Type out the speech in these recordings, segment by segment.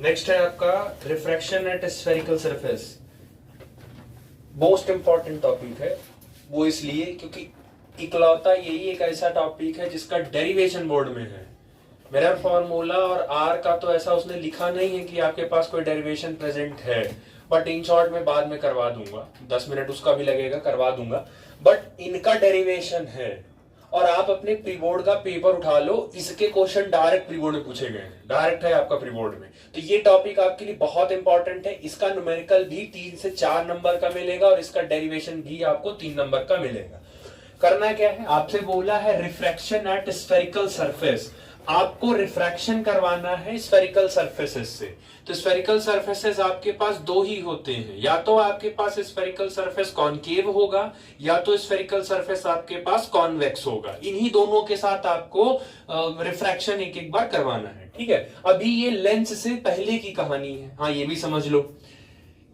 Next है आपका refraction at spherical surface. Most important topic है वो इसलिए क्योंकि इकलौता यही एक ऐसा टॉपिक है जिसका डेरिवेशन बोर्ड में है। मिरर फॉर्मूला और आर का तो ऐसा उसने लिखा नहीं है कि आपके पास कोई डेरिवेशन प्रेजेंट है, बट इन शॉर्ट में बाद में करवा दूंगा, 10 मिनट उसका भी लगेगा, करवा दूंगा। बट इनका डेरिवेशन है और आप अपने प्री बोर्ड का पेपर उठा लो, इसके क्वेश्चन डायरेक्ट प्री बोर्ड में पूछे गए हैं, डायरेक्ट है आपका प्री बोर्ड में। तो ये टॉपिक आपके लिए बहुत इंपॉर्टेंट है। इसका न्यूमेरिकल भी 3 से 4 नंबर का मिलेगा और इसका डेरिवेशन भी आपको 3 नंबर का मिलेगा। करना क्या है, आपसे बोला है रिफ्रैक्शन एट स्फेरिकल सरफेस, आपको रिफ्रैक्शन करवाना है स्फेरिकल सरफेसेस से। तो स्फेरिकल सरफेसेस आपके पास दो ही होते हैं, या तो आपके पास स्फेरिकल सरफेस कॉनकेव होगा या तो स्फेरिकल सरफेस आपके पास कॉन्वेक्स होगा। इन्हीं दोनों के साथ आपको रिफ्रैक्शन एक एक बार करवाना है। ठीक है, अभी ये लेंस से पहले की कहानी है। हाँ, ये भी समझ लो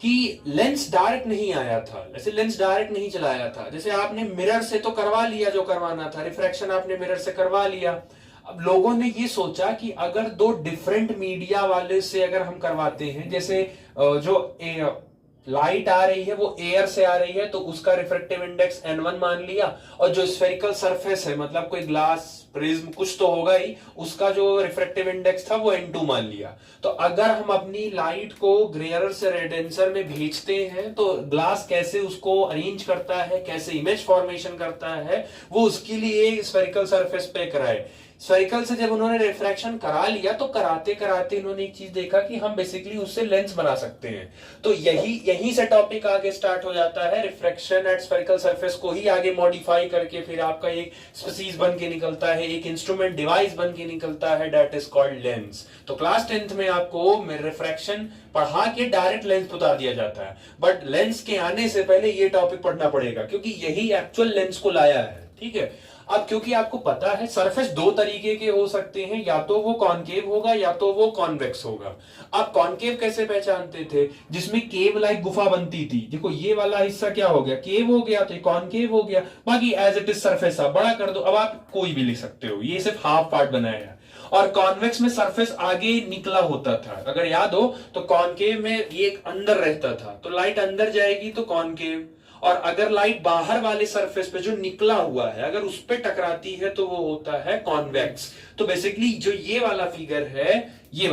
कि लेंस डायरेक्ट नहीं आया था, जैसे लेंस डायरेक्ट नहीं चलाया था। जैसे आपने मिरर से तो करवा लिया जो करवाना था, रिफ्रैक्शन आपने मिरर से करवा लिया। अब लोगों ने ये सोचा कि अगर दो डिफरेंट मीडिया वाले से अगर हम करवाते हैं, जैसे जो लाइट आ रही है वो एयर से आ रही है तो उसका रिफ्रैक्टिव इंडेक्स n1 मान लिया, और जो स्फेरिकल सरफेस है मतलब कोई ग्लास प्रिज्म कुछ तो होगा ही, उसका जो रिफ्रैक्टिव इंडेक्स था वो n2 मान लिया। तो अगर हम अपनी लाइट को ग्रेयर से रेडेंसर में भेजते हैं तो ग्लास कैसे उसको अरेंज करता है, कैसे इमेज फॉर्मेशन करता है, वो उसके लिए स्फेरिकल सरफेस पे कराए। स्फेरिकल से जब उन्होंने रिफ्रैक्शन करा लिया तो कराते कराते इन्होंने एक चीज देखा कि हम बेसिकली उससे लेंस बना सकते हैं। तो यही से टॉपिक आगे स्टार्ट हो जाता है। रिफ्रैक्शन एट स्फेरिकल सरफेस को ही आगे मॉडिफाई करके फिर आपका एक स्पीसीज बन के निकलता है, एक इंस्ट्रूमेंट डिवाइस बन के निकलता है, दैट इज कॉल्ड लेंस। तो क्लास 10th में आपको रिफ्रैक्शन पढ़ा के डायरेक्ट लेंस बता दिया जाता है, बट लेंस के आने से पहले ये टॉपिक पढ़ना पड़ेगा क्योंकि यही एक्चुअल लेंस को लाया है। ठीक है, अब क्योंकि आपको पता है सरफेस दो तरीके के हो सकते हैं, या तो वो कॉनकेव होगा या तो वो कॉन्वेक्स होगा। आप कॉनकेव कैसे पहचानते थे, जिसमें केव लाइक गुफा बनती थी। देखो ये वाला हिस्सा क्या हो गया, केव हो गया, तो कॉनकेव हो गया। बाकी एज इट इज सरफेस आप बड़ा कर दो, अब आप कोई भी लिख सकते हो, ये सिर्फ हाफ पार्ट बनाया है। और कॉन्वेक्स में सरफेस आगे निकला होता था, अगर याद हो तो कॉनकेव में ये एक अंदर रहता था, तो लाइट अंदर जाएगी तो कॉनकेव, और अगर लाइट बाहर वाले सरफेस पे जो निकला हुआ है अगर उस पे टकराती है तो वो होता है कॉन्वेक्स। तो बेसिकली जो ये वाला फिगर है, ये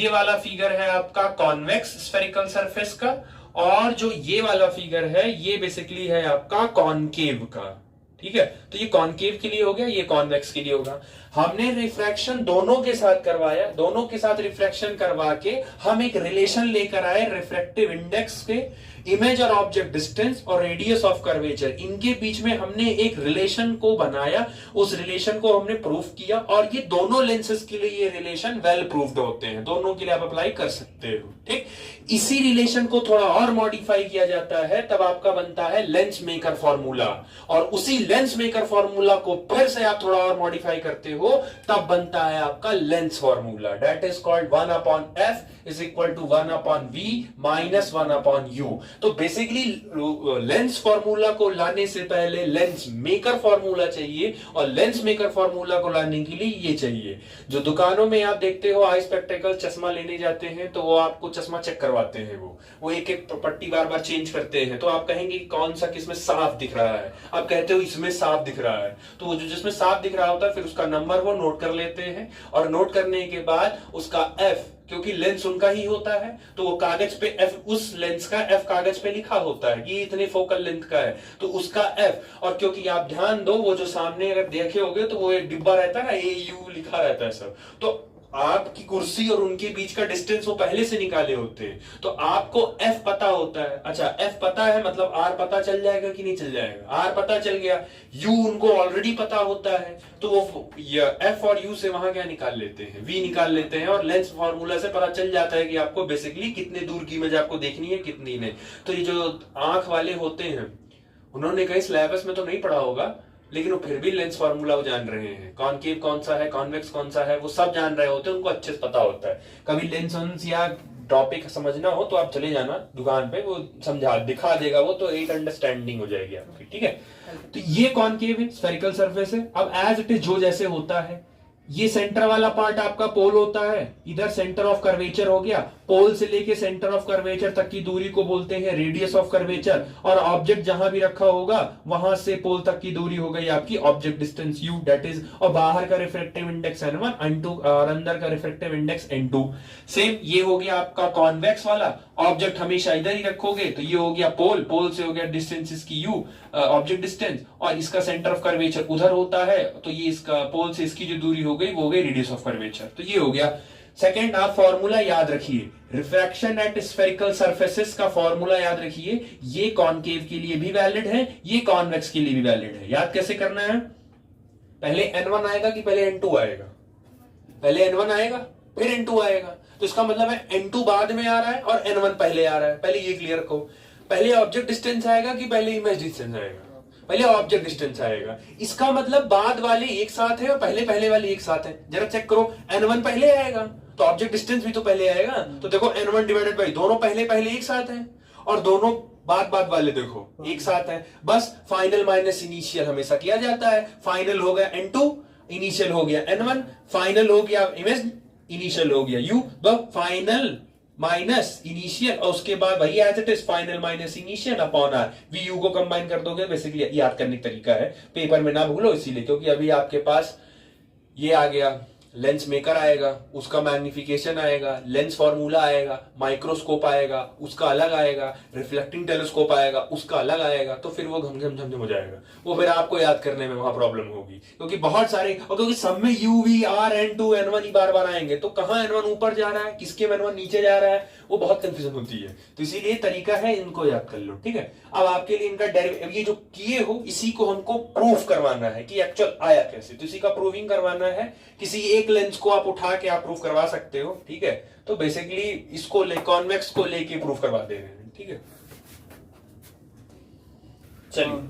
वाला फिगर है आपका कॉन्वेक्स स्फेरिकल सरफेस का, और जो ये वाला फिगर है ये बेसिकली है आपका कॉनकेव का। ठीक है, तो ये कॉनकेव के लिए हो गया, ये कॉन्वेक्स के लिए होगा। हमने रिफ्रैक्शन दोनों के साथ करवाया, दोनों के साथ रिफ्रैक्शन करवा के हम एक रिलेशन लेकर आए रिफ्रैक्टिव इंडेक्स के, इमेज और ऑब्जेक्ट डिस्टेंस और रेडियस ऑफ कर्वेचर, इनके बीच में हमने एक रिलेशन को बनाया, उस रिलेशन को हमने प्रूफ किया, और ये दोनों लेंसेज के लिए ये रिलेशन वेल प्रूफ्ड होते हैं, दोनों के लिए आप अप्लाई कर सकते हो। ठीक, इसी रिलेशन को थोड़ा और मॉडिफाई किया जाता है, तब आपका बनता है लेंस मेकर फॉर्मूला, और उसी लेंस मेकर फॉर्मूला को फिर से आप थोड़ा और मॉडिफाई करते हो, तब बनता है आपका lens formula, that is called 1/f is equal to 1/v minus 1/u। तो बेसिकली लेंस फॉर्मूला को लाने से पहले लेंस मेकर फॉर्मूला चाहिए, और लेंस मेकर फॉर्मूला को लाने के लिए ये चाहिए। जो दुकानों में आप देखते हो आई स्पेक्टिकल चश्मा लेने जाते हैं तो वो आपको चश्मा चेक करवाते हैं, वो एक एक पट्टी बार बार चेंज करते हैं, तो आप कहेंगे कौन सा किसमें साफ दिख रहा है, आप कहते हो इसमें साफ दिख रहा है, तो वो जो जिसमें साफ दिख रहा होता है फिर उसका नंबर वो नोट कर लेते हैं, और नोट करने के बाद उसका एफ, क्योंकि लेंस उनका ही होता है तो वो कागज पे एफ, उस लेंस का एफ कागज पे लिखा होता है कि इतने फोकल लेंथ का है तो उसका एफ, और क्योंकि आप ध्यान दो वो जो सामने अगर देखे होगे तो वो एक डिब्बा रहता है ना, AU लिखा रहता है सब, तो आपकी कुर्सी और उनके बीच का डिस्टेंस वो पहले से निकाले होते हैं, तो आपको F पता होता है। अच्छा, F पता है मतलब R पता चल जाएगा कि नहीं चल जाएगा, R पता चल गया, U उनको ऑलरेडी पता होता है, तो वो F और U से वहां क्या निकाल लेते हैं, V निकाल लेते हैं, और लेंस फॉर्मूला से पता चल जाता है कि आपको बेसिकली कितने दूर की इमेज आपको देखनी है कितनी नहीं। तो ये जो आंख वाले होते हैं उन्होंने कहीं सिलेबस में तो नहीं पढ़ा होगा, लेकिन वो फिर भी लेंस फार्मूला वो जान रहे हैं, कॉनकेव कौन सा है, कॉन्वेक्स कौन सा है, वो सब जान रहे होते हैं, उनको अच्छे से पता होता है। कभी लेंस या टॉपिक समझना हो तो आप चले जाना दुकान पे, वो समझा दिखा देगा वो, तो एक अंडरस्टैंडिंग हो जाएगी आपकी। ठीक है, तो ये कॉनकेव है, स्फेरिकल सरफेस है। अब एज इट इज जो जैसे होता है ये सेंटर वाला पार्ट आपका पोल होता है, इधर सेंटर ऑफ कर्वेचर हो गया। पोल से लेके सेंटर ऑफ कर्वेचर तक की दूरी को बोलते हैं रेडियस ऑफ कर्वेचर, और ऑब्जेक्ट जहां भी रखा होगा वहां से पोल तक की दूरी हो गई आपकी object distance u, that is, और बाहर का रिफ्रैक्टिव इंडेक्स n1 और अंदर का रिफ्रैक्टिव इंडेक्स n2। सेम ये हो गया आपका कॉन्वेक्स वाला, ऑब्जेक्ट हमेशा इधर ही रखोगे तो ये हो गया पोल, पोल से हो गया डिस्टेंस इसकी u, ऑब्जेक्ट डिस्टेंस, और इसका सेंटर ऑफ कर्वेचर उधर होता है, तो ये इसका पोल से इसकी जो दूरी हो गई वो हो गई रेडियस ऑफ कर्वेचर। तो ये हो गया सेकंड। आप फॉर्मूला याद रखिए, रिफ्रैक्शन एट स्फेरिकल सरफेसेस का फॉर्मूला याद रखिए, ये कॉनकेव के लिए भी वैलिड है, ये कॉन्वेक्स के लिए भी वैलिड है। याद कैसे करना है, पहले n1 आएगा कि पहले n2 आएगा? पहले n1 आएगा फिर n2 आएगा, तो इसका मतलब है n2 बाद में आ रहा है और n1 पहले आ रहा है। पहले ये क्लियर करो, पहले ऑब्जेक्ट डिस्टेंस आएगा कि पहले इमेज डिस्टेंस आएगा? पहले ऑब्जेक्ट डिस्टेंस आएगा। इसका मतलब बाद वाले एक साथ है और पहले पहले वाले एक साथ है। जरा चेक करो, n1 पहले आएगा तो ऑब्जेक्ट डिस्टेंस भी तो पहले आएगा, तो देखो n1 डिवाइडेड बाई दोनों पहले पहले एक साथ है, और दोनों बाद बाद वाले देखो एक साथ है। बस फाइनल माइनस इनिशियल हमेशा किया जाता है। फाइनल हो गया n2, इनिशियल हो गया n1, फाइनल हो गया इमेज, इनिशियल हो गया u, फाइनल माइनस इनिशियल, और उसके बाद वही as it is final minus initial upon R, V U को कंबाइन कर दोगे। बेसिकली याद करने का तरीका है, पेपर में ना भूलो इसीलिए, क्योंकि अभी आपके पास ये आ गया, लेंस मेकर आएगा, उसका मैग्निफिकेशन आएगा, लेंस फॉर्मूला आएगा, माइक्रोस्कोप आएगा उसका अलग आएगा, रिफ्लेक्टिंग टेलीस्कोप आएगा उसका अलग आएगा, तो फिर वो घमघम झमझम हो जाएगा, वो फिर आपको याद करने में वहां प्रॉब्लम होगी, क्योंकि बहुत सारे, और क्योंकि सब में U V R n2 n1 ही बार बार आएंगे, तो कहां n1 ऊपर जा रहा है, किसके में n1 नीचे जा रहा है, वो बहुत कंफ्यूजन होती है। तो इसीलिए तरीका है, इनको याद कर लो, ठीक है। अब आपके लिए इनका ये जो किए हो इसी को हमको प्रूफ करवाना है कि एक्चुअल आया कैसे, तो इसी का प्रूविंग करवाना है। किसी एक लेंस को आप उठा के आप प्रूफ करवा सकते हो, ठीक है। तो बेसिकली इसको कॉन्वेक्स को लेके प्रूफ करवा दे रहे हैं, ठीक है। चलिए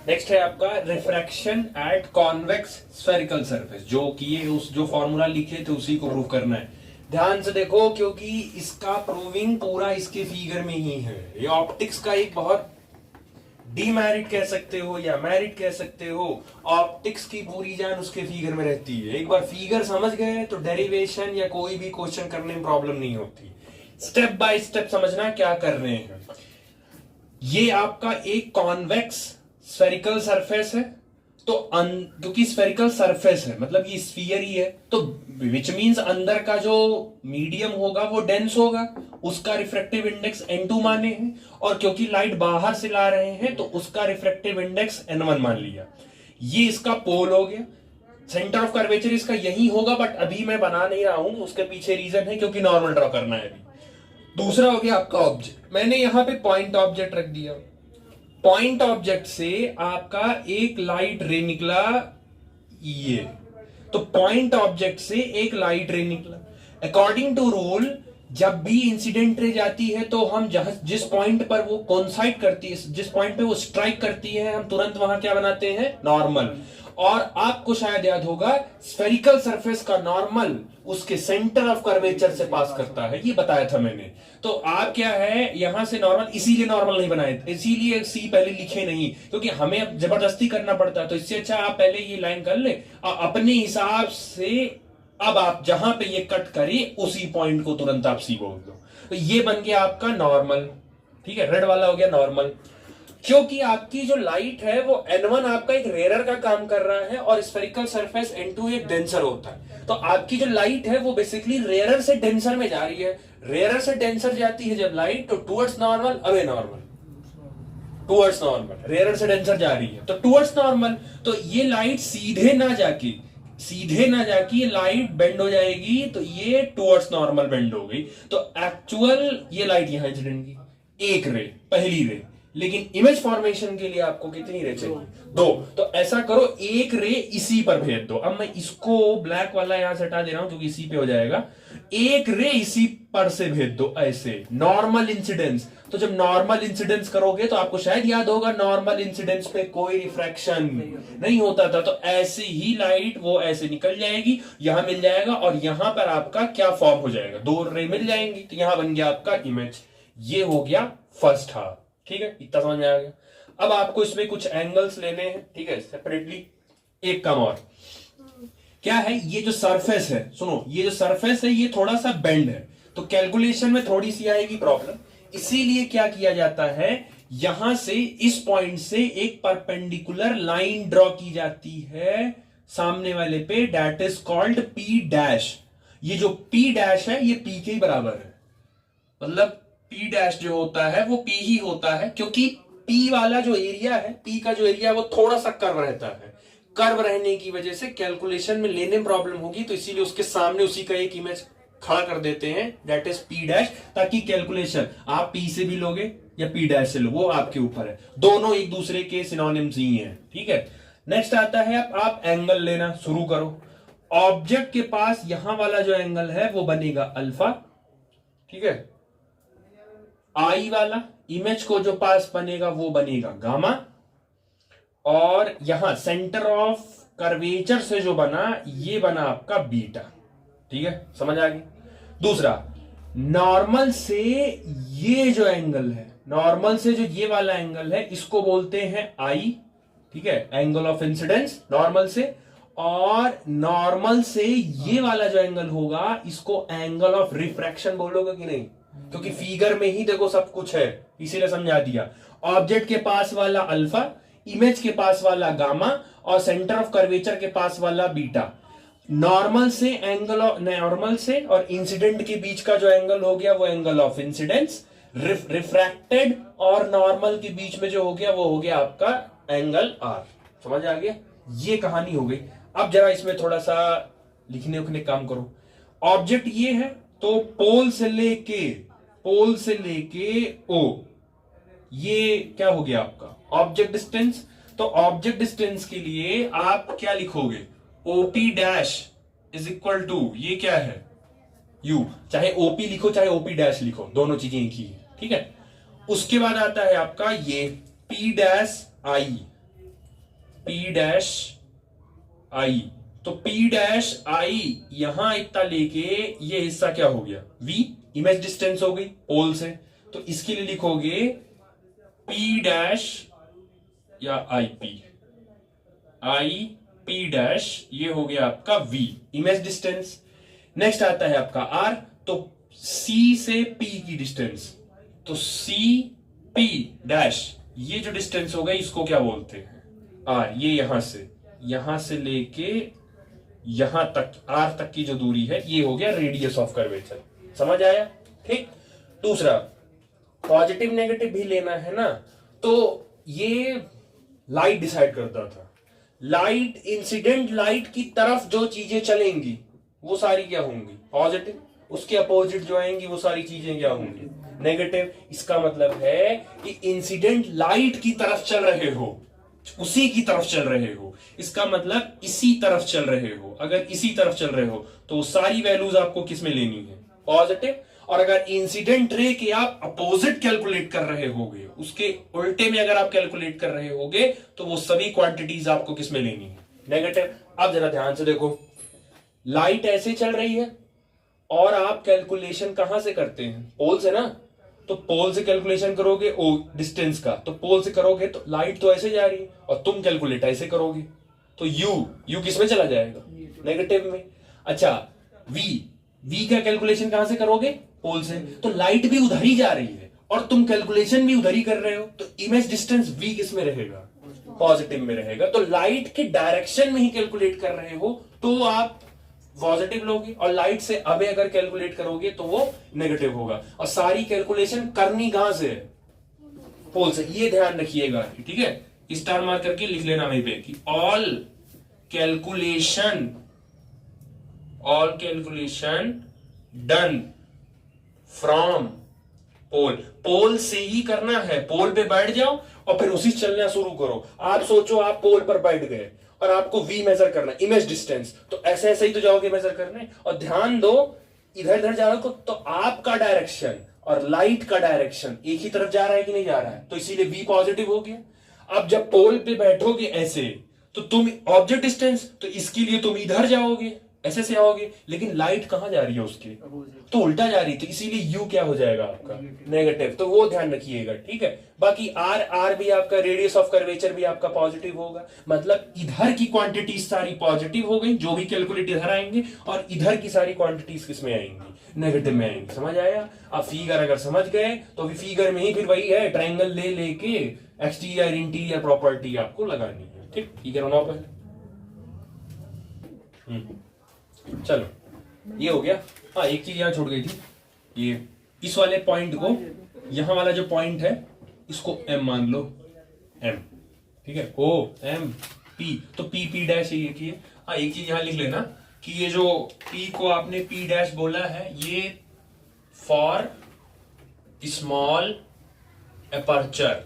नेक्स्ट है आपका refraction at convex spherical surface, जो किए उस जो फॉर्मूला लिखे थे उसी को प्रूफ करना है। ध्यान से देखो, क्योंकि इसका प्रूविंग पूरा इसके फिगर में ही है। ये ऑप्टिक्स का एक बहुत डीमेरिट कह सकते हो या मेरिट कह सकते हो, ऑप्टिक्स की पूरी जान उसके फिगर में रहती है। एक बार फिगर समझ गए तो डेरिवेशन या कोई भी क्वेश्चन करने में प्रॉब्लम नहीं होती। स्टेप बाय स्टेप समझना क्या कर रहे हैं। ये आपका एक कॉन्वेक्स स्फेरिकल सरफेस है, तो क्योंकि स्फेरिकल सरफेस है मतलब ये स्फीयर ही है, तो विच मींस अंदर का जो मीडियम होगा वो डेंस होगा, उसका रिफ्रैक्टिव इंडेक्स n2 माने हैं, और क्योंकि लाइट बाहर से ला रहे हैं तो उसका रिफ्रैक्टिव इंडेक्स n1 मान लिया। ये इसका पोल हो गया, सेंटर ऑफ कर्वेचर इसका यही होगा, बट अभी मैं बना नहीं रहा हूं, उसके पीछे रीजन है क्योंकि नॉर्मल ड्रॉ करना है अभी। दूसरा हो गया आपका ऑब्जेक्ट, मैंने यहां पे पॉइंट ऑब्जेक्ट रख दिया। पॉइंट ऑब्जेक्ट से आपका एक लाइट रे निकला, ये तो पॉइंट ऑब्जेक्ट से एक लाइट रे निकला। अकॉर्डिंग टू रूल जब भी इंसिडेंट रे जाती है तो हम जिस पॉइंट पर वो कोइंसाइड करती है, जिस पॉइंट पे वो स्ट्राइक करती है, हम तुरंत वहां क्या बनाते हैं, नॉर्मल। और आपको शायद याद होगा स्फेरिकल सरफेस का नॉर्मल उसके सेंटर ऑफ कर्वेचर से पास करता है, ये बताया था मैंने। तो आप क्या है यहां से नॉर्मल, इसीलिए नॉर्मल नहीं बनाए, इसीलिए सी पहले लिखे नहीं, क्योंकि हमें अब जबरदस्ती करना पड़ता है। तो इससे अच्छा आप पहले ये लाइन कर ले अपने हिसाब से, अब आप जहां पे ये कट करें उसी पॉइंट को तुरंत आप सी बोल दो, तो ये बन गया आपका नॉर्मल, ठीक है। रेड वाला हो गया नॉर्मल, क्योंकि आपकी जो लाइट है वो n1 आपका एक रेयरर का काम कर रहा है और स्फेरिकल सरफेस n2 एक डेंसर होता है। तो आपकी जो लाइट है वो बेसिकली रेयरर से डेंसर में जा रही है। रेयरर से डेंसर जाती है जब लाइट, तो towards normal, away normal, towards normal, rarer से डेंसर जा रही है तो टुवर्ड्स नॉर्मल। तो ये लाइट सीधे ना जाके ये लाइट बेंड हो जाएगी, तो ये टुवर्ड्स नॉर्मल बेंड हो गई। तो एक्चुअल ये लाइट यहां इंसिडेंट की एक रे, पहली रे, लेकिन इमेज फॉर्मेशन के लिए आपको कितनी रे चाहिए, 2। तो ऐसा करो एक रे इसी पर भेज दो। अब मैं इसको ब्लैक वाला यहां से हटा दे रहा हूं क्योंकि इसी पे हो जाएगा। एक रे इसी पर से भेज दो, ऐसे नॉर्मल इंसिडेंस। तो जब नॉर्मल इंसिडेंस करोगे तो आपको शायद याद होगा नॉर्मल इंसिडेंस पे कोई रिफ्रैक्शन नहीं होता था, तो ऐसे ही लाइट वो ऐसे निकल जाएगी, यहां मिल जाएगा, और यहां पर आपका क्या फॉर्म हो जाएगा, 2 रे मिल जाएंगी, तो यहां बन गया आपका इमेज। ये हो गया फर्स्ट हाफ, ठीक है, इतना समझ में आ गया। अब आपको इसमें कुछ एंगल्स लेने हैं, ठीक है, सेपरेटली एक काम और, क्या है, ये जो सरफेस है, सुनो, ये जो सरफेस है ये थोड़ा सा बेंड है, तो कैलकुलेशन में थोड़ी सी आएगी प्रॉब्लम। इसीलिए क्या किया जाता है, यहां से इस पॉइंट से एक परपेंडिकुलर लाइन ड्रॉ की जाती है सामने वाले पे, that is called P dash. ये जो पी डैश है ये पी के ही बराबर है, मतलब पी डैश जो होता है वो पी ही होता है, क्योंकि पी वाला जो एरिया है, पी का जो एरिया है वो थोड़ा सा कर्व रहता है, कर्व रहने की वजह से कैलकुलेशन में लेने में प्रॉब्लम होगी, तो इसीलिए उसके सामने उसी का एक इमेज खड़ा कर देते हैं, दैट इज पी डैश, ताकि कैलकुलेशन आप पी से भी लोगे या पी डैश से लो, वो आपके ऊपर है, दोनों एक दूसरे के सिनोनिम्स ही हैं, ठीक है। नेक्स्ट आता है आप एंगल लेना शुरू करो। ऑब्जेक्ट के पास यहां वाला जो एंगल है वो बनेगा अल्फा, ठीक है। आई वाला इमेज को जो पास बनेगा वो बनेगा गामा, और यहां सेंटर ऑफ कर्वेचर से जो बना ये बना आपका बीटा, ठीक है, समझ आ गई। दूसरा, नॉर्मल से ये जो एंगल है, नॉर्मल से जो ये वाला एंगल है इसको बोलते हैं आई, ठीक है, एंगल ऑफ इंसिडेंस नॉर्मल से, और नॉर्मल से ये वाला जो एंगल होगा इसको एंगल ऑफ रिफ्रैक्शन बोलोगे कि नहीं, क्योंकि फिगर में ही देखो सब कुछ है, इसीलिए समझा दिया। ऑब्जेक्ट के पास वाला अल्फा, इमेज के पास वाला गामा, और सेंटर ऑफ कर्वेचर के पास वाला बीटा। नॉर्मल से एंगल ऑफ, नॉर्मल से और इंसिडेंट के बीच का जो एंगल हो गया वो एंगल ऑफ इंसिडेंस। रिफ्रैक्टेड और नॉर्मल के बीच में जो हो गया वो हो गया आपका एंगल आर। समझ आ गया, ये कहानी हो गई। अब जरा इसमें थोड़ा सा लिखने उखने काम करो। ऑब्जेक्ट ये है, तो पोल से लेके ओ, ये क्या हो गया आपका ऑब्जेक्ट डिस्टेंस। तो ऑब्जेक्ट डिस्टेंस के लिए आप क्या लिखोगे, OP dash is equal to, ये क्या है यू, चाहे ओपी लिखो चाहे ओपी डैश लिखो, दोनों चीजें एक ही है, ठीक है। उसके बाद आता है आपका ये P dash I, P dash I, तो पी डैश आई यहां इतना लेके ये हिस्सा क्या हो गया वी, इमेज डिस्टेंस हो गई पोल से, तो इसके लिए लिखोगे पी डैश या आई पी डैश, ये हो गया आपका v, इमेज डिस्टेंस। नेक्स्ट आता है आपका r, तो c से p की डिस्टेंस, तो c p डैश, ये जो डिस्टेंस हो गई इसको क्या बोलते हैं r, ये यहां से लेके यहां तक r तक की जो दूरी है ये हो गया रेडियस ऑफ कर्वेचर। समझ आया, ठीक। दूसरा, पॉजिटिव नेगेटिव भी लेना है ना, तो ये लाइट डिसाइड करता था। लाइट, इंसिडेंट लाइट की तरफ जो चीजें चलेंगी वो सारी क्या होंगी पॉजिटिव, उसके अपोजिट जो आएंगी वो सारी चीजें क्या होंगी नेगेटिव। इसका मतलब है कि इंसिडेंट लाइट की तरफ चल रहे हो, उसी की तरफ चल रहे हो, इसका मतलब इसी तरफ चल रहे हो। अगर इसी तरफ चल रहे हो तो सारी वैल्यूज आपको किस में लेनी है पॉजिटिव, और अगर इंसिडेंट रे के आप अपोजिट कैलकुलेट कर रहे होगे, उसके उल्टे में अगर आप कैलकुलेट कर रहे होगे तो वो सभी क्वांटिटीज आपको किस में लेनी है नेगेटिव। अब जरा ध्यान से देखो, लाइट ऐसे चल रही है और आप कैलकुलेशन कहां से करते हैं पोल से ना, तो पोल से कैलकुलेशन करोगे ओ डिस्टेंस का, तो पोल से करोगे तो लाइट तो ऐसे जा रही है और तुम कैलकुलेट ऐसे करोगे, तो यू किस में चला जाएगा नेगेटिव में। अच्छा, वी का कैलकुलेशन कहां से करोगे पोल से, तो लाइट भी उधर ही जा रही है और तुम कैलकुलेशन भी उधर ही कर रहे हो, तो इमेज डिस्टेंस वी किस में रहेगा पॉजिटिव में रहेगा। तो लाइट के डायरेक्शन में ही कैलकुलेट कर रहे हो तो आप पॉजिटिव लोगे, और लाइट से अबे अगर कैलकुलेट करोगे तो वो नेगेटिव होगा। और सारी कैलकुलेशन करनी कहां से है पोल से, ये ध्यान रखिएगा, ठीक है। स्टार मार्क करके लिख लेना वहीं पे कि all calculation done from pole से ही करना है। पोल पे बैठ जाओ और फिर उसी चलना शुरू करो। आप सोचो आप पोल पर बैठ गए और आपको वी मेजर करना, इमेज डिस्टेंस, तो ऐसे ऐसे ही तो जाओगे मेजर करने। और ध्यान दो, इधर इधर जा रहे हो तो आपका डायरेक्शन और लाइट का डायरेक्शन एक ही तरफ जा रहा है कि नहीं जा रहा है, तो इसीलिए वी पॉजिटिव हो गया। अब जब पोल पे बैठोगे ऐसे, तो तुम ऑब्जेक्ट डिस्टेंस, तो इसके लिए तुम इधर जाओगे ऐसे से आओगे, लेकिन लाइट कहाँ जा रही है उसके, तो उल्टा जा रही है, तो इसीलिए यू क्या हो जाएगा आपका नेगेटिव, तो वो ध्यान रखिएगा, ठीक है। बाकी आर, आर भी आपका रेडियस ऑफ कर्वेचर भी आपका पॉजिटिव होगा, मतलब इधर की क्वांटिटी सारी पॉजिटिव हो गई, जो भी कैलकुलेट इधर आएंगे, और इधर की सारी क्वांटिटीज किस में आएंगी, नेगेटिव में आएंगी। समझ आया? आप फिगर अगर समझ गए तो फिगर में ही फिर वही है, ट्रायंगल ले लेके एक्सटीरियर इंटीरियर प्रॉपर्टी आपको लगानी है, ठीक। फिगर बनाओ पहले। चलो ये हो गया। हाँ, एक चीज यहां छूट गई थी, ये इस वाले पॉइंट को, यहां वाला जो पॉइंट है इसको एम मान लो, एम, ठीक है, ओ एम पी, तो पी पी डैश ये की है। हाँ, एक चीज यहां लिख लेना कि ये जो पी को आपने पी डैश बोला है, ये फॉर स्मॉल अपर्चर,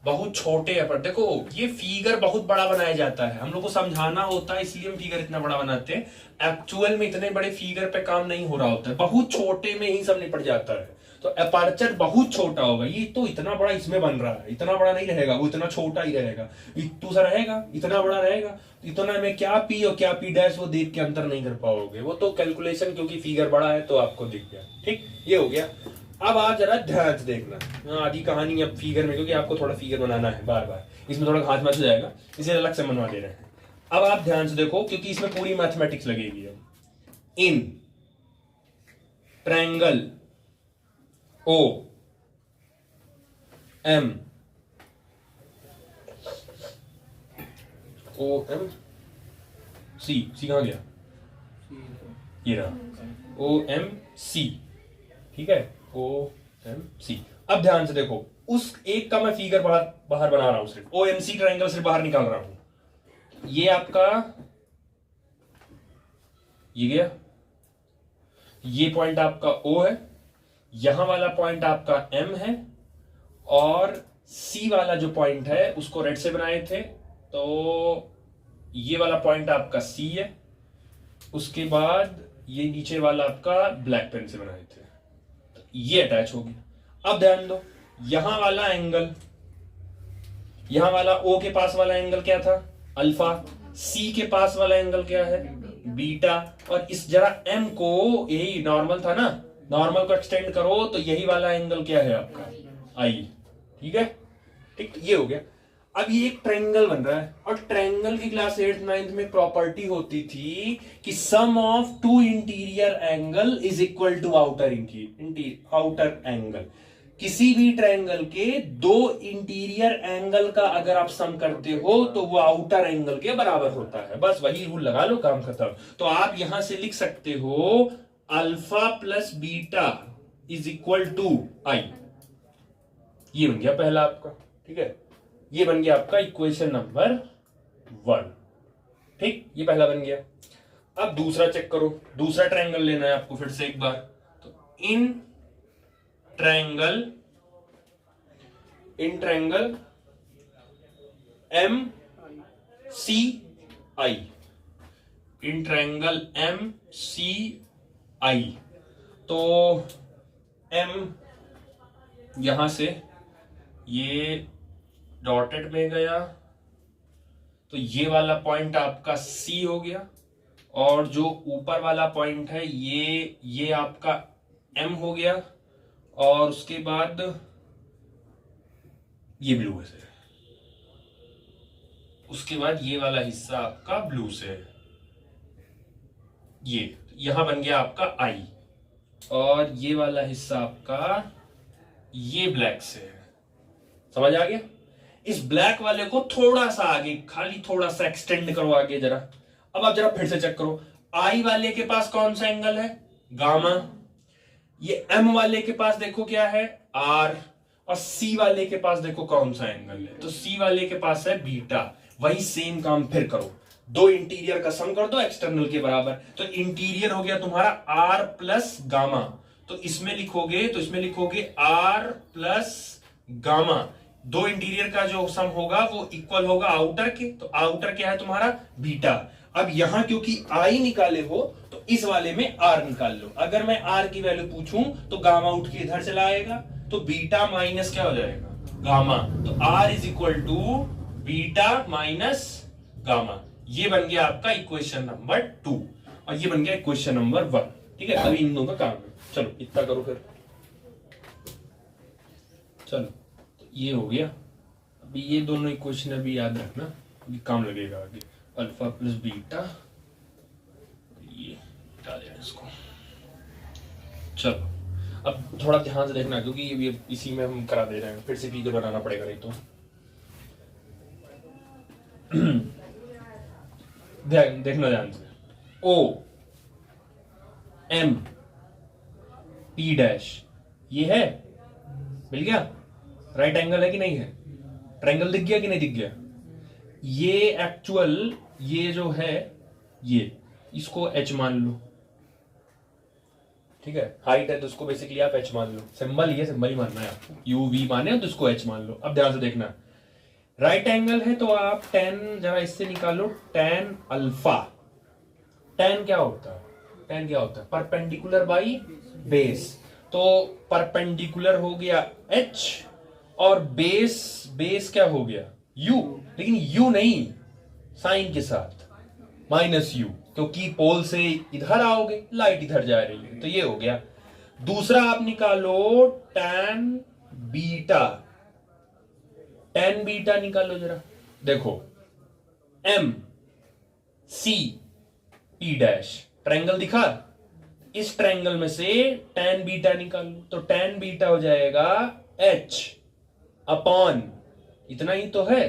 बहुत छोटे अपर। देखो ये फिगर बहुत बड़ा बनाया जाता है, हम लोग को समझाना होता है, इसलिए हम फिगर इतना बड़ा बनाते हैं। एक्चुअल में इतने बड़े फिगर पे काम नहीं हो रहा होता है, बहुत छोटे में ही सब निपट जाता है। तो अपर्चर बहुत छोटा होगा, ये तो इतना बड़ा इसमें बन रहा है, इतना बड़ा नहीं रहेगा, वो इतना छोटा ही रहेगा। इतना सा रहेगा, इतना बड़ा रहेगा, इतना में क्या पी और क्या पी डैश वो देख के अंतर नहीं कर पाओगे, वो तो कैलकुलेशन, क्योंकि फिगर बड़ा है तो आपको दिख गया, ठीक। ये हो गया। अब आप जरा ध्यान से देखना आधी कहानी अब फिगर में, क्योंकि आपको थोड़ा फिगर बनाना है बार बार, इसमें थोड़ा हाथ मैच हो जाएगा, इसे अलग से बनवा दे रहे हैं। अब आप ध्यान से देखो, क्योंकि इसमें पूरी मैथमेटिक्स लगेगी। In triangle O M C, सी कहां गया, ये रहा ओ एम सी, ठीक है, ओ एम सी। अब ध्यान से देखो, उस एक का मैं फिगर बाहर बना रहा हूं, सिर्फ ओ एम सी ट्रायंगल सिर्फ बाहर निकाल रहा हूं। ये आपका ये गया, ये पॉइंट आपका ओ है, यहां वाला पॉइंट आपका एम है, और सी वाला जो पॉइंट है उसको रेड से बनाए थे, तो ये वाला पॉइंट आपका सी है, उसके बाद ये नीचे वाला आपका ब्लैक पेन से बनाए थे, ये अटैच हो गया। अब ध्यान दो, यहां वाला एंगल, यहां वाला ओ के पास वाला एंगल क्या था, अल्फा, सी के पास वाला एंगल क्या है, बीटा, और इस जरा एम को, यही नॉर्मल था ना, नॉर्मल को एक्सटेंड करो तो यही वाला एंगल क्या है आपका, आई, ठीक है, ठीक। ये हो गया। अब ये एक ट्रायंगल बन रहा है, और ट्रायंगल की क्लास 8th 9th में प्रॉपर्टी होती थी कि sum of two interior angle is equal to outer angle. किसी भी ट्रायंगल के दो इंटीरियर एंगल का अगर आप सम करते हो तो वो आउटर एंगल के बराबर होता है, बस वही रूल लगा लो, काम खत्म। तो आप यहां से लिख सकते हो alpha plus beta is equal to I, ये बन गया पहला आपका, ठीक है, ये बन गया आपका इक्वेशन नंबर 1, ठीक, ये पहला बन गया। अब दूसरा चेक करो, दूसरा ट्रायंगल लेना है आपको फिर से एक बार, तो in triangle M C I, in triangle M C I, तो एम यहां से ये डॉटेड में गया, तो ये वाला पॉइंट आपका सी हो गया, और जो ऊपर वाला पॉइंट है ये आपका एम हो गया, और उसके बाद ये ब्लू से, उसके बाद ये वाला हिस्सा आपका ब्लू से, ये यहां बन गया आपका आई, और ये वाला हिस्सा आपका ये ब्लैक से है। समझ आ गया? इस ब्लैक वाले को थोड़ा सा आगे, खाली थोड़ा सा एक्सटेंड करो आगे जरा। अब आप जरा फिर से चेक करो, आई वाले के पास कौन सा एंगल है, गामा, ये एम वाले के पास देखो क्या है, आर, और सी वाले के पास देखो कौन सा एंगल है, तो सी वाले के पास है बीटा। वही सेम काम फिर करो, दो इंटीरियर का सम कर दो एक्सटर्नल के बराबर, तो इंटीरियर हो गया तुम्हारा आर प्लस गामा, तो इसमें लिखोगे आर प्लस गामा, दो इंटीरियर का जो सम होगा वो इक्वल होगा आउटर के, तो आउटर क्या है तुम्हारा बीटा। अब यहां क्योंकि आई निकाले हो तो इस वाले में आर निकाल लो, अगर मैं आर की वैल्यू पूछूं तो गामा उठ के इधर चला आएगा, तो बीटा माइनस क्या हो जाएगा, गामा, तो R is equal to beta minus gamma. ये बन गया आपका इक्वेशन नंबर 2। और ये बन गया क्वेश्चन नंबर 1। ठीक है, अभी इन दोनों का काम है। चलो इतना करो फिर। चलो तो ये हो गया। अभी ये दोनों इक्वेशन अभी याद रखना, अभी काम लगेगा आगे। अल्फा प्लस बीटा, ये हटा देना इसको। चलो अब थोड़ा ध्यान से देखना, क्योंकि ये इसी में हम करा दे रहे हैं, फिर से फिगर बनाना पड़ेगा नहीं तो। देखना ध्यान से। ओ एम पी डैश, ये है, मिल गया। राइट एंगल है कि नहीं है? ट्रायंगल दिख गया कि नहीं दिख गया? ये एक्चुअल, ये जो है ये, इसको एच मान लो। ठीक है, हाइट है तो उसको बेसिकली आप एच मान लो। सिंबल ये सिंबल ही मानना है आपको, यू वी माने तो इसको एच मान लो। अब ध्यान से देखना, राइट एंगल है तो आप टेन जरा इससे निकालो, टेन अल्फा। टेन क्या होता है? टेन क्या होता है? Perpendicular by base. तो परपेंडिकुलर हो गया एच और बेस क्या हो गया? यू। लेकिन यू नहीं, साइन के साथ माइनस यू, क्योंकि पोल से इधर आओगे, लाइट इधर जा रही है, तो ये हो गया। दूसरा आप निकालो टैन बीटा। टैन बीटा निकालो जरा, देखो M C P dash, triangle दिखा? इस ट्रायंगल में से टैन बीटा निकालो, तो टैन बीटा हो जाएगा एच अपॉन, इतना ही तो है,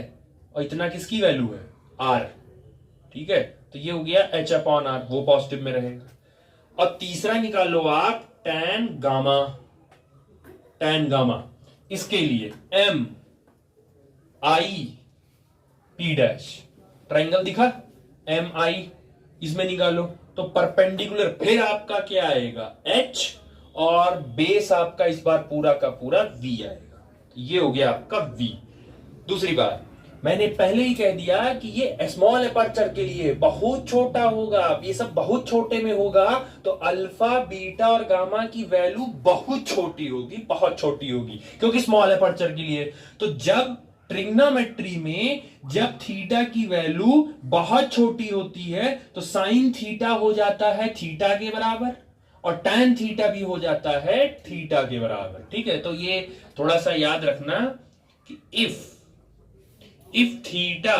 और इतना किसकी वैल्यू है? आर। ठीक है, तो ये हो गया एच अपॉन आर, वो पॉजिटिव में रहेगा। और तीसरा निकालो आप टैन गामा। टैन गामा इसके लिए M I P dash, triangle दिखा? एम आई, इसमें निकालो तो परपेंडिकुलर, फिर आपका क्या आएगा? एच, और बेस आपका इस बार पूरा का पूरा वी आएगा। ये हो गया आपका वी। दूसरी बात, मैंने पहले ही कह दिया कि ये स्मॉल अपर्चर के लिए बहुत छोटा होगा, ये सब बहुत छोटे में होगा, तो अल्फा बीटा और गामा की वैल्यू बहुत छोटी होगी, बहुत छोटी होगी, क्योंकि स्मॉल अपर्चर के लिए। तो जब ट्रिग्नोमेट्री में जब थीटा की वैल्यू बहुत छोटी होती है तो साइन थीटा हो जाता है थीटा के बराबर, और टैन थीटा भी हो जाता है थीटा के बराबर। ठीक है, तो ये थोड़ा सा याद रखना कि इफ थीटा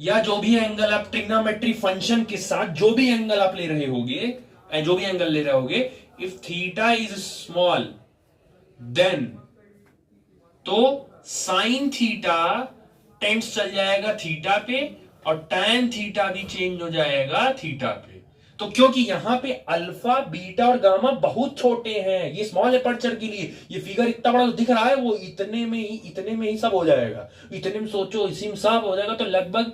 या जो भी एंगल आप ट्रिग्नोमेट्री फंक्शन के साथ जो भी एंगल आप ले रहे होगे, जो भी एंगल ले रहे होगे, if theta is small then तो साइन थीटा टेंस चल जाएगा थीटा पे, और टैन थीटा भी चेंज हो जाएगा थीटा पे। तो क्योंकि यहां पे अल्फा बीटा और गामा बहुत छोटे हैं, ये स्मॉल अपर्चर के लिए, ये फिगर इतना बड़ा दिख रहा है, वो इतने में ही सब हो जाएगा। इतने में सोचो, इसी में सब हो जाएगा, तो लगभग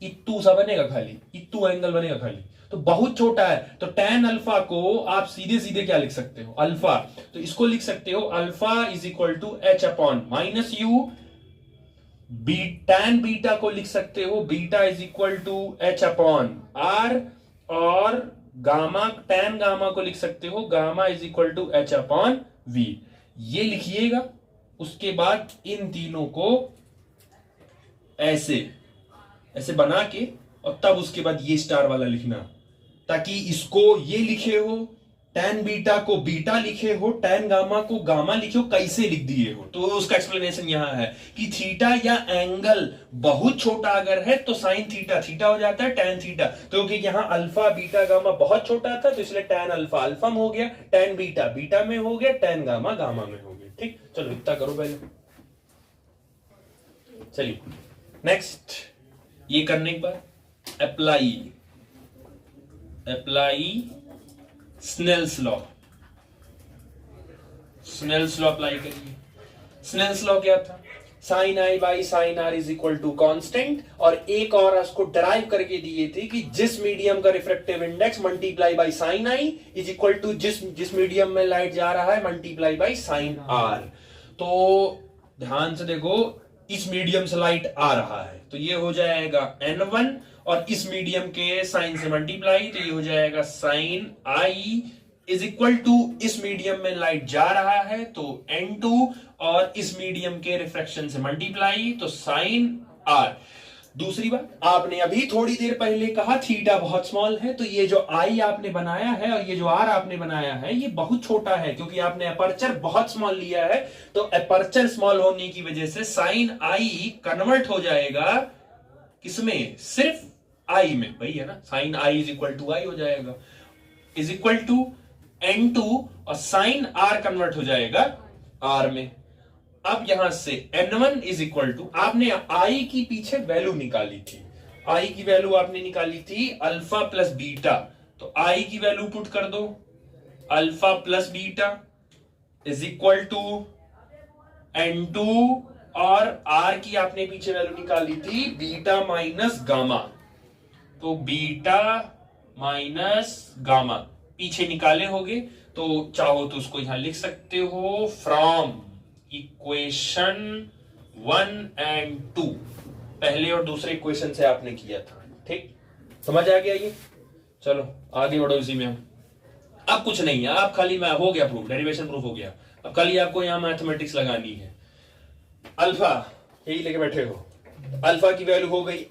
इत्तू सा बनेगा, खाली इत्तू एंगल बनेगा खाली, तो बहुत छोटा है। तो टैन अल्फा को आप सीधे सीधे क्या लिख सकते हो? अल्फा, तो इसको लिख सकते हो alpha is equal to H upon minus U. Tan beta को लिख सकते हो beta is equal to H upon R, और गामा, टैन गामा को लिख सकते हो gamma is equal to H upon V. ये लिखिएगा। उसके बाद इन तीनों को ऐसे ऐसे बना के, और तब उसके बाद ये स्टार वाला लिखना, ताकि इसको ये लिखे हो, टैन बीटा को बीटा लिखे हो, टैन गामा को गामा लिखे हो, कैसे लिख दिए हो। तो उसका एक्सप्लेनेशन यहां है कि थीटा या एंगल बहुत छोटा अगर है तो साइन थीटा थीटा हो जाता है टैन थीटा, तो क्योंकि यहां अल्फा बीटा गामा बहुत छोटा था तो इसलिए टैन अल्फा अल्फा में हो गया, टैन बीटा बीटा में हो गया, टैन गामा गामा में हो गया। ठीक, चलो इतना करो पहले। चलिए नेक्स्ट, ये करने के बाद apply Snell's law. Snell's law apply करिए। स्नेल्स लॉ क्या था? Sine I by sine R is equal to constant, और एक और उसको डराइव करके दिए थे कि जिस मीडियम का refractive index multiply by sine I is equal to जिस मीडियम में लाइट जा रहा है मल्टीप्लाई बाई साइन आर। तो ध्यान से देखो, इस मीडियम से लाइट आ रहा है तो ये हो जाएगा N1, और इस मीडियम के साइन से मल्टीप्लाई तो ये हो जाएगा sine I is equal to, इस मीडियम में लाइट जा रहा है तो N2, और इस मीडियम के रिफ्रैक्शन से मल्टीप्लाई तो साइन आर। दूसरी बात, आपने अभी थोड़ी देर पहले कहा थीटा बहुत स्मॉल है, तो ये जो आई आपने बनाया है और ये जो आर आपने बनाया है ये बहुत छोटा है, क्योंकि आपने अपर्चर बहुत स्मॉल लिया है। तो अपर्चर स्मॉल होने की वजह से साइन आई कन्वर्ट हो जाएगा किसमें, सिर्फ आई में, वही है ना, sine I is equal to I हो जाएगा, इज इक्वल टू N2, और साइन आर कन्वर्ट हो जाएगा आर में। अब यहां से N1 इज इक्वल टू, आपने आई की पीछे वैल्यू निकाली थी, आई की वैल्यू आपने निकाली थी अल्फा प्लस बीटा, तो आई की वैल्यू पुट कर दो, alpha plus beta is equal to N2, और आर की आपने पीछे वैल्यू निकाली थी बीटा माइनस गामा, तो बीटा माइनस गामा पीछे निकाले होगे, तो चाहो तो उसको यहां लिख सकते हो फ्रॉम इक्वेशन 1 एंड 2, पहले और दूसरे इक्वेशन से आपने किया था। ठीक, समझ आ गया ये? चलो आगे बढ़ो इसी में हम। अब कुछ नहीं है, आप खाली मैं हो गया प्रूफ, डेरिवेशन प्रूफ हो गया, अब खाली आपको यहां मैथमेटिक्स लगानी है। अल्फा यही लेके बैठे हो, अल्फा की वैल्यू हो गई,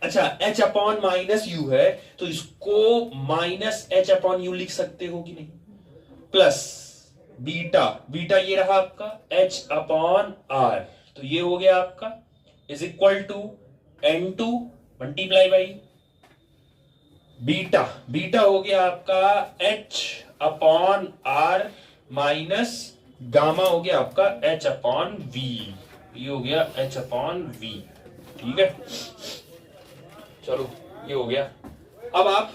अच्छा h अपॉन माइनस यू है, तो इसको माइनस h अपॉन यू लिख सकते हो कि नहीं, प्लस बीटा, बीटा ये रहा आपका h अपॉन आर, तो ये हो गया आपका is equal to N2 multiply by beta, beta हो गया आपका h upon R minus gamma हो गया आपका h अपॉन वी, ये हो गया h अपॉन वी। ठीक है, चलो ये हो गया। अब आप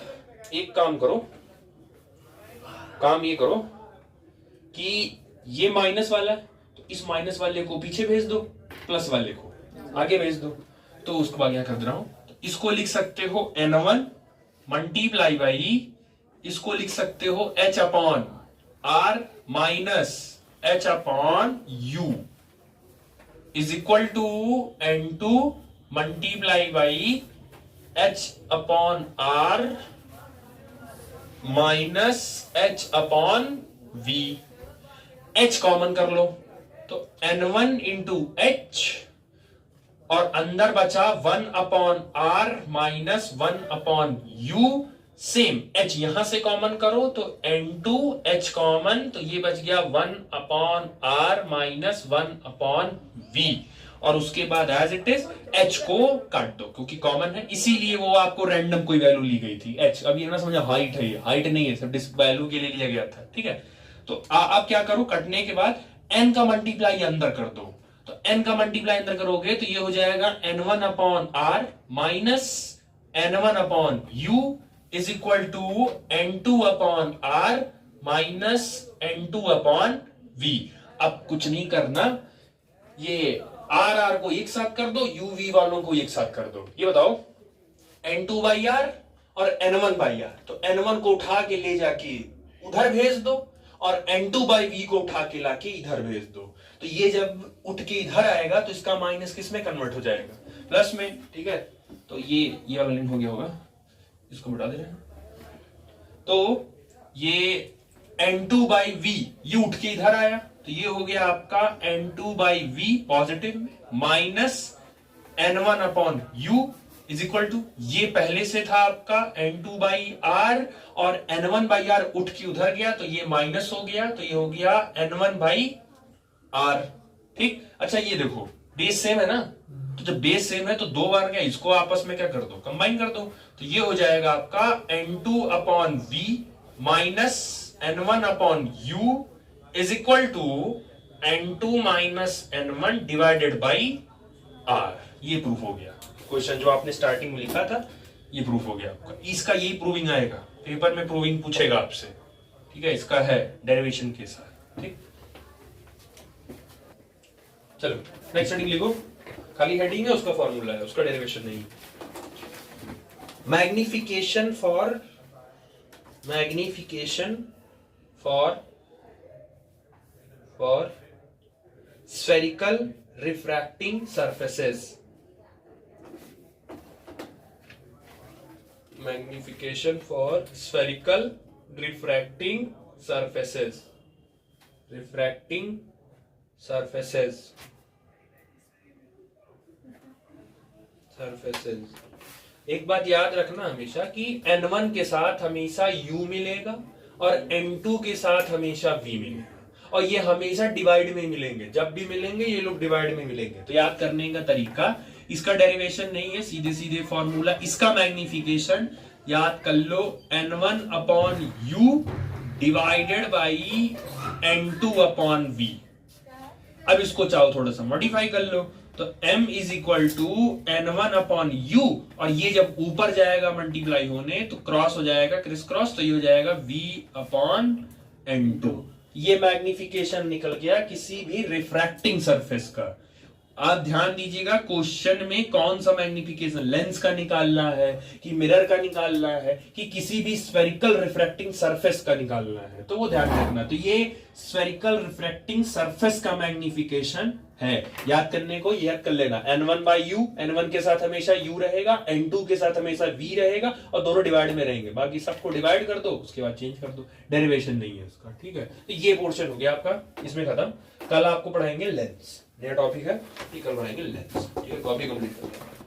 एक काम करो, काम ये करो कि ये माइनस वाला है, तो इस माइनस वाले को पीछे भेज दो, प्लस वाले को आगे भेज दो, तो उसको बाद क्या कर दे रहा हूं, तो इसको लिख सकते हो N1 मल्टीप्लाई बाई, इसको लिख सकते हो h upon R minus h upon U is equal to N2 multiply by h upon R minus h upon v, h common कर लो, तो N1 इंटू एच, और अंदर बचा 1 upon R minus 1 upon U, same h यहां से common करो तो N2 h कॉमन, तो ये बच गया 1 upon R minus 1 upon v, और उसके बाद एज इट इज h को काट दो क्योंकि कॉमन है, इसीलिए वो आपको रैंडम कोई वैल्यू ली गई थी h। अब ये ना समझा हाइट है, ये हाइट नहीं है, सिर्फ डिस वैल्यू के लिए लिया गया था। ठीक है, तो आप क्या करो, कटने के बाद n का मल्टीप्लाई अंदर कर दो, तो n का मल्टीप्लाई अंदर करोगे तो ये हो जाएगा N1 upon R minus N1 upon U is equal to N2 upon R minus N2 upon V. अब कुछ नहीं करना, ये आर आर को एक साथ कर दो, यू वी वालों को एक साथ कर दो। ये बताओ N2 बाई आर और N1 बाई आर, तो N1 को उठा के ले जाके उधर भेज दो और N2 बाई वी को उठा के लाके इधर भेज दो, तो ये जब उठ के इधर आएगा तो इसका माइनस किस में कन्वर्ट हो जाएगा, प्लस में। ठीक है, तो ये वाला लाइन हो गया होगा, इसको मिटा दे रहे हैं, तो ये N2 बाई वी ये उठ के इधर आया, तो ये हो गया आपका N2 बाई वी पॉजिटिव में minus N1 upon U is equal to, ये पहले से था आपका N2 बाई आर और N1 बाई आर उठ के उधर गया तो ये माइनस हो गया, तो ये हो गया N1 बाई आर। ठीक, अच्छा ये देखो बेस सेम है ना, तो जब बेस सेम है तो दो बार क्या इसको आपस में क्या कर दो, कंबाइन कर दो, तो ये हो जाएगा आपका N2 upon V minus N1 upon U is equal to N2 minus N1 divided by R. ये प्रूफ हो गया, क्वेश्चन जो आपने स्टार्टिंग में लिखा था ये प्रूफ हो गया आपका, इसका यही प्रूविंग आएगा, पेपर में प्रूविंग पूछेगा आपसे। ठीक है, इसका है डेरिवेशन के साथ। ठीक, चलो नेक्स्ट हेडिंग लिखो, खाली हेडिंग है, उसका फॉर्मूला है, उसका डेरिवेशन नहीं। Magnification for spherical refracting surfaces, magnification for spherical refracting surfaces, surfaces. एक बात याद रखना हमेशा कि n1 के साथ हमेशा u मिलेगा और n2 के साथ हमेशा v मिलेगा, और ये हमेशा डिवाइड में मिलेंगे, जब भी मिलेंगे ये लोग डिवाइड में मिलेंगे। तो याद करने का तरीका, इसका डेरिवेशन नहीं है, सीधे सीधे फॉर्मूला, इसका मैग्निफिकेशन याद कर लो, n1 upon u divided by n2 upon v। अब इसको चाहो थोड़ा सा मॉडिफाई कर लो, तो m is equal to n1 upon u, और ये जब ऊपर जाएगा मल्टीप्लाई होने तो क्रॉस हो जाएगा, क्रिस क्रॉस, तो ये हो जाएगा v अपॉन n2। ये मैग्निफिकेशन निकल गया किसी भी रिफ्रैक्टिंग सरफेस का। आप ध्यान दीजिएगा क्वेश्चन में कौन सा मैग्निफिकेशन, लेंस का निकालना है कि मिरर का निकालना है कि किसी भी स्फेरिकल रिफ्रैक्टिंग सरफेस का निकालना है, तो वो ध्यान रखना। तो ये स्फेरिकल रिफ्रैक्टिंग सरफेस का मैग्निफिकेशन है, याद करने को याद कर लेना। n1 बाई यू, n1 के साथ हमेशा u रहेगा, n2 के साथ हमेशा v रहेगा, और दोनों डिवाइड में रहेंगे, बाकी सबको डिवाइड कर दो, उसके बाद चेंज कर दो, डेरिवेशन नहीं है इसका, ठीक है। तो ये पोर्शन हो गया आपका, इसमें खत्म। कल आपको पढ़ाएंगे लेंस, नया टॉपिक है, कल पढ़ाएंगे लेंस, ठीक है। कॉपी कंप्लीट कर